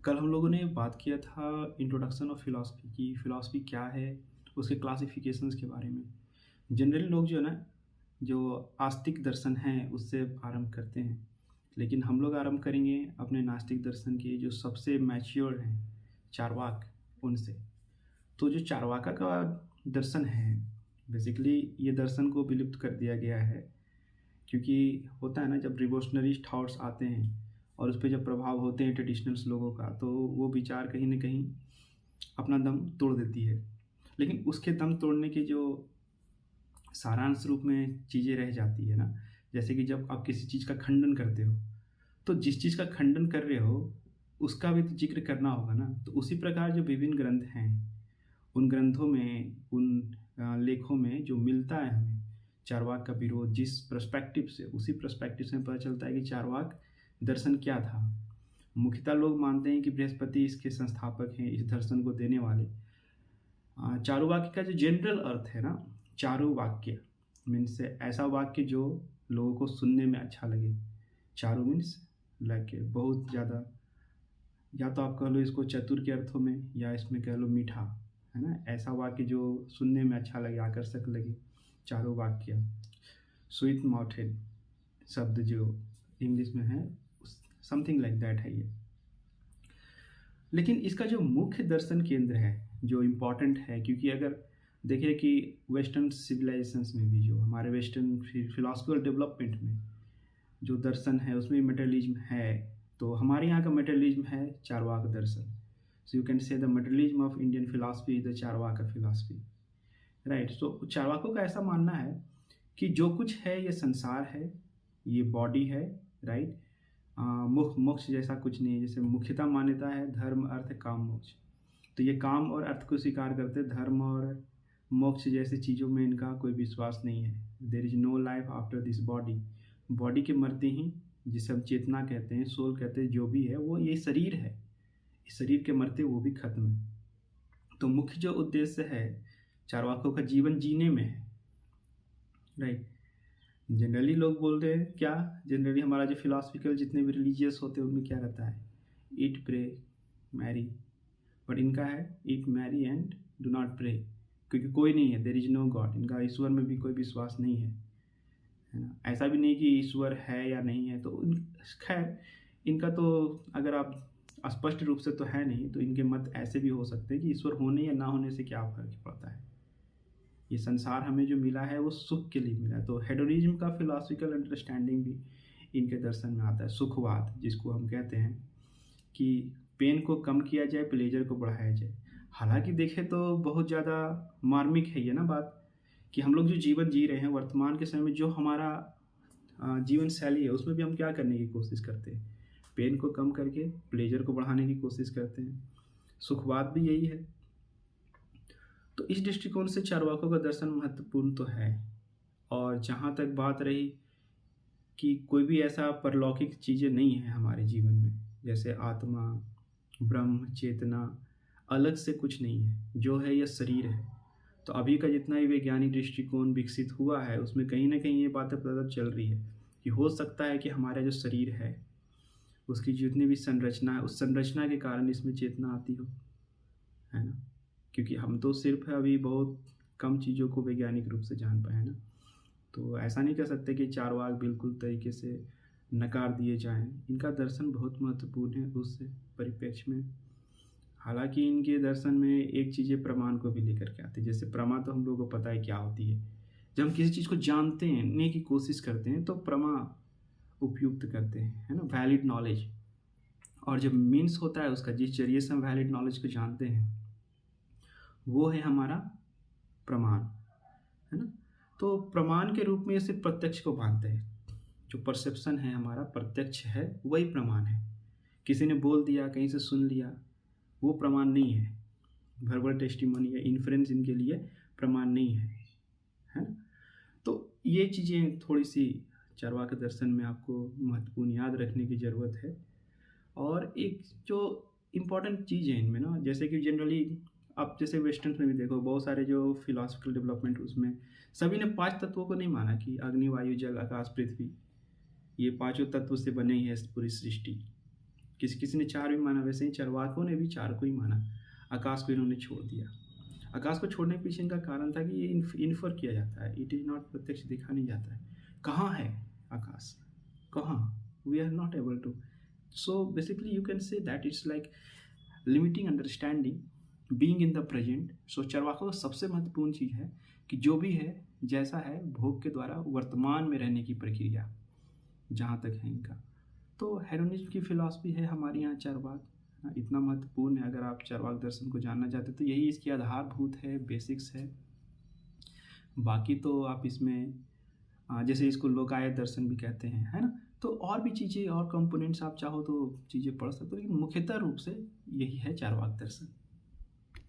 कल हम लोगों ने बात किया था इंट्रोडक्शन ऑफ फिलॉसफी की, फिलॉसफी क्या है, उसके क्लासिफिकेशंस के बारे में। जनरली लोग जो है ना, जो आस्तिक दर्शन हैं उससे आरंभ करते हैं, लेकिन हम लोग आरंभ करेंगे अपने नास्तिक दर्शन के जो सबसे मैच्योर हैं, चार्वाक, उनसे। तो जो चार्वाका का दर्शन है, बेसिकली ये दर्शन को विलुप्त कर दिया गया है, क्योंकि होता है ना जब रिवोल्यूशनरी थॉट्स आते हैं और उस पे जब प्रभाव होते हैं ट्रेडिशनल्स लोगों का, तो वो विचार कहीं न कहीं अपना दम तोड़ देती है। लेकिन उसके दम तोड़ने के जो सारांश रूप में चीज़ें रह जाती है ना, जैसे कि जब आप किसी चीज़ का खंडन करते हो, तो जिस चीज़ का खंडन कर रहे हो, उसका भी तो ज़िक्र करना होगा ना। तो उसी प्रकार जो विभिन्न ग्रंथ हैं, उन ग्रंथों में, उन लेखों में जो मिलता है हमें चार्वाक का विरोध जिस पर्सपेक्टिव से, उसी पर्सपेक्टिव से पता चलता है कि चार्वाक दर्शन क्या था। मुख्यतः लोग मानते हैं कि बृहस्पति इसके संस्थापक हैं, इस दर्शन को देने वाले। चारुवाक्य का जो जनरल अर्थ है ना, चारु वाक्य मीन्स ऐसा वाक्य जो लोगों को सुनने में अच्छा लगे। चारु मीन्स लाइक बहुत ज़्यादा, या तो आप कह लो इसको चतुर के अर्थों में, या इसमें कह लो मीठा, है ना। ऐसा वाक्य जो सुनने में अच्छा लगे, आकर्षक लगे, चारों वाक्य। स्वीट माउथेड शब्द जो इंग्लिश में है, समथिंग लाइक दैट है ये। लेकिन इसका जो मुख्य दर्शन केंद्र है, जो इम्पोर्टेंट है, क्योंकि अगर देखें कि वेस्टर्न सिविलाइजेशंस में भी, जो हमारे वेस्टर्न फिलोसफिकल डेवलपमेंट में जो दर्शन है उसमें मटेरियलिज्म है, तो हमारे यहाँ का मटेरियलिज्म है चार्वाक दर्शन। So you can say the materialism of Indian philosophy is the Charvaka philosophy, right. सो चार्वाकों का ऐसा मानना है कि जो कुछ है ये संसार है, ये बॉडी है, राइट। मोक्ष जैसा कुछ नहीं है। जैसे मुख्यतः मान्यता है धर्म अर्थ काम मोक्ष, तो ये काम और अर्थ को स्वीकार करते, धर्म और मोक्ष जैसी चीज़ों में इनका कोई विश्वास नहीं है। There is no life after this body, body के मरते ही, जिसे हम चेतना कहते हैं, सोल कहते हैं, जो भी है वो ये शरीर है, इस शरीर के मरते वो भी खत्म है। तो मुख्य जो उद्देश्य है चार्वाकों का जीवन जीने में है, राइट। जनरली लोग बोलते हैं क्या, जनरली हमारा जो फिलोसफिकल जितने भी रिलीजियस होते हैं उनमें क्या रहता है, ईट प्रे मैरी, बट इनका है eat merry and do not pray, क्योंकि कोई नहीं है, देर इज नो गॉड। इनका ईश्वर में भी कोई विश्वास नहीं है ना। ऐसा भी नहीं कि ईश्वर है या नहीं है, तो खैर इनका तो अगर आप स्पष्ट रूप से तो है नहीं, तो इनके मत ऐसे भी हो सकते हैं कि ईश्वर होने या ना होने से क्या फर्क पड़ता है, ये संसार हमें जो मिला है वो सुख के लिए मिला है। तो हेडोनिज्म का फिलॉसफिकल अंडरस्टैंडिंग भी इनके दर्शन में आता है, सुखवाद जिसको हम कहते हैं कि पेन को कम किया जाए, प्लेजर को बढ़ाया जाए। हालांकि देखें तो बहुत ज़्यादा मार्मिक है ये ना बात, कि हम लोग जो जीवन जी रहे हैं वर्तमान के समय में, जो हमारा जीवन शैली है, उसमें भी हम क्या करने की कोशिश करते हैं, पेन को कम करके प्लेजर को बढ़ाने की कोशिश करते हैं। सुखवाद भी यही है। तो इस दृष्टिकोण से चार्वाकों का दर्शन महत्वपूर्ण तो है। और जहाँ तक बात रही कि कोई भी ऐसा परलौकिक चीज़ें नहीं है हमारे जीवन में, जैसे आत्मा, ब्रह्म, चेतना, अलग से कुछ नहीं है, जो है यह शरीर है। तो अभी का जितना भी वैज्ञानिक दृष्टिकोण विकसित हुआ है उसमें कहीं ना कहीं ये बातें पता चल रही है कि हो सकता है कि हमारा जो शरीर है उसकी जितनी भी संरचना है, उस संरचना के कारण इसमें चेतना आती हो, है ना। क्योंकि हम तो सिर्फ अभी बहुत कम चीज़ों को वैज्ञानिक रूप से जान पाए हैं ना, तो ऐसा नहीं कह सकते कि चार्वाक बिल्कुल तरीके से नकार दिए जाएं। इनका दर्शन बहुत महत्वपूर्ण है उस परिप्रेक्ष्य में। हालांकि इनके दर्शन में एक चीज़ें प्रमाण को भी लेकर के आती है। जैसे प्रमा तो हम लोगों को पता है क्या होती है, जब हम किसी चीज़ को जानने की कोशिश करते हैं तो प्रमा उपयुक्त करते हैं, है ना, वैलिड नॉलेज। और जब मीन्स होता है उसका, जिस जरिए से हम वैलिड नॉलेज को जानते हैं, वो है हमारा प्रमाण, है ना। तो प्रमाण के रूप में इसे प्रत्यक्ष को मानते हैं। जो परसेप्शन है हमारा प्रत्यक्ष है, वही प्रमाण है। किसी ने बोल दिया, कहीं से सुन लिया, वो प्रमाण नहीं है। वर्बल टेस्टिमोनी या इन्फ्रेंस इनके लिए प्रमाण नहीं है ना। तो ये चीज़ें थोड़ी सी चार्वाक दर्शन में आपको महत्वपूर्ण याद रखने की ज़रूरत है। और एक जो इम्पॉर्टेंट चीज़ है इनमें ना, जैसे कि जनरली आप जैसे वेस्टर्न में भी देखो, बहुत सारे जो फिलोसफिकल डेवलपमेंट, उसमें सभी ने 5 तत्वों को नहीं माना कि अग्नि, वायु, जल, आकाश, पृथ्वी, ये पांचों तत्व से बने ही है पूरी सृष्टि। किसी किसी ने 4 भी माना, वैसे ही चरवाकों ने भी 4 को ही माना। आकाश को इन्होंने छोड़ दिया। आकाश को छोड़ने के पीछे इनका कारण था कि ये इन्फर किया जाता है, इट इज़ नॉट प्रत्यक्ष देखा नहीं जाता है। कहाँ है आकाश? कहाँ? We are not able to. So basically you can say that it's like limiting understanding, being in the present. सो चरवाकों का सबसे महत्वपूर्ण चीज़ है कि जो भी है जैसा है भोग के द्वारा वर्तमान में रहने की प्रक्रिया, जहाँ तक है इनका। तो हेरोनिज्म की फिलॉसफी है हमारे यहाँ चरवाक, इतना महत्वपूर्ण है। अगर आप चरवाक दर्शन को जानना चाहते हो तो यही इसकी आधारभूत है, बेसिक्स है। बाकी तो आप इसमें जैसे इसको लोकायत दर्शन भी कहते हैं, है ना। तो और भी चीज़ें और कंपोनेंट्स आप चाहो तो चीज़ें पढ़ सकते हो, लेकिन मुख्यतः रूप से यही है चारवाक दर्शन।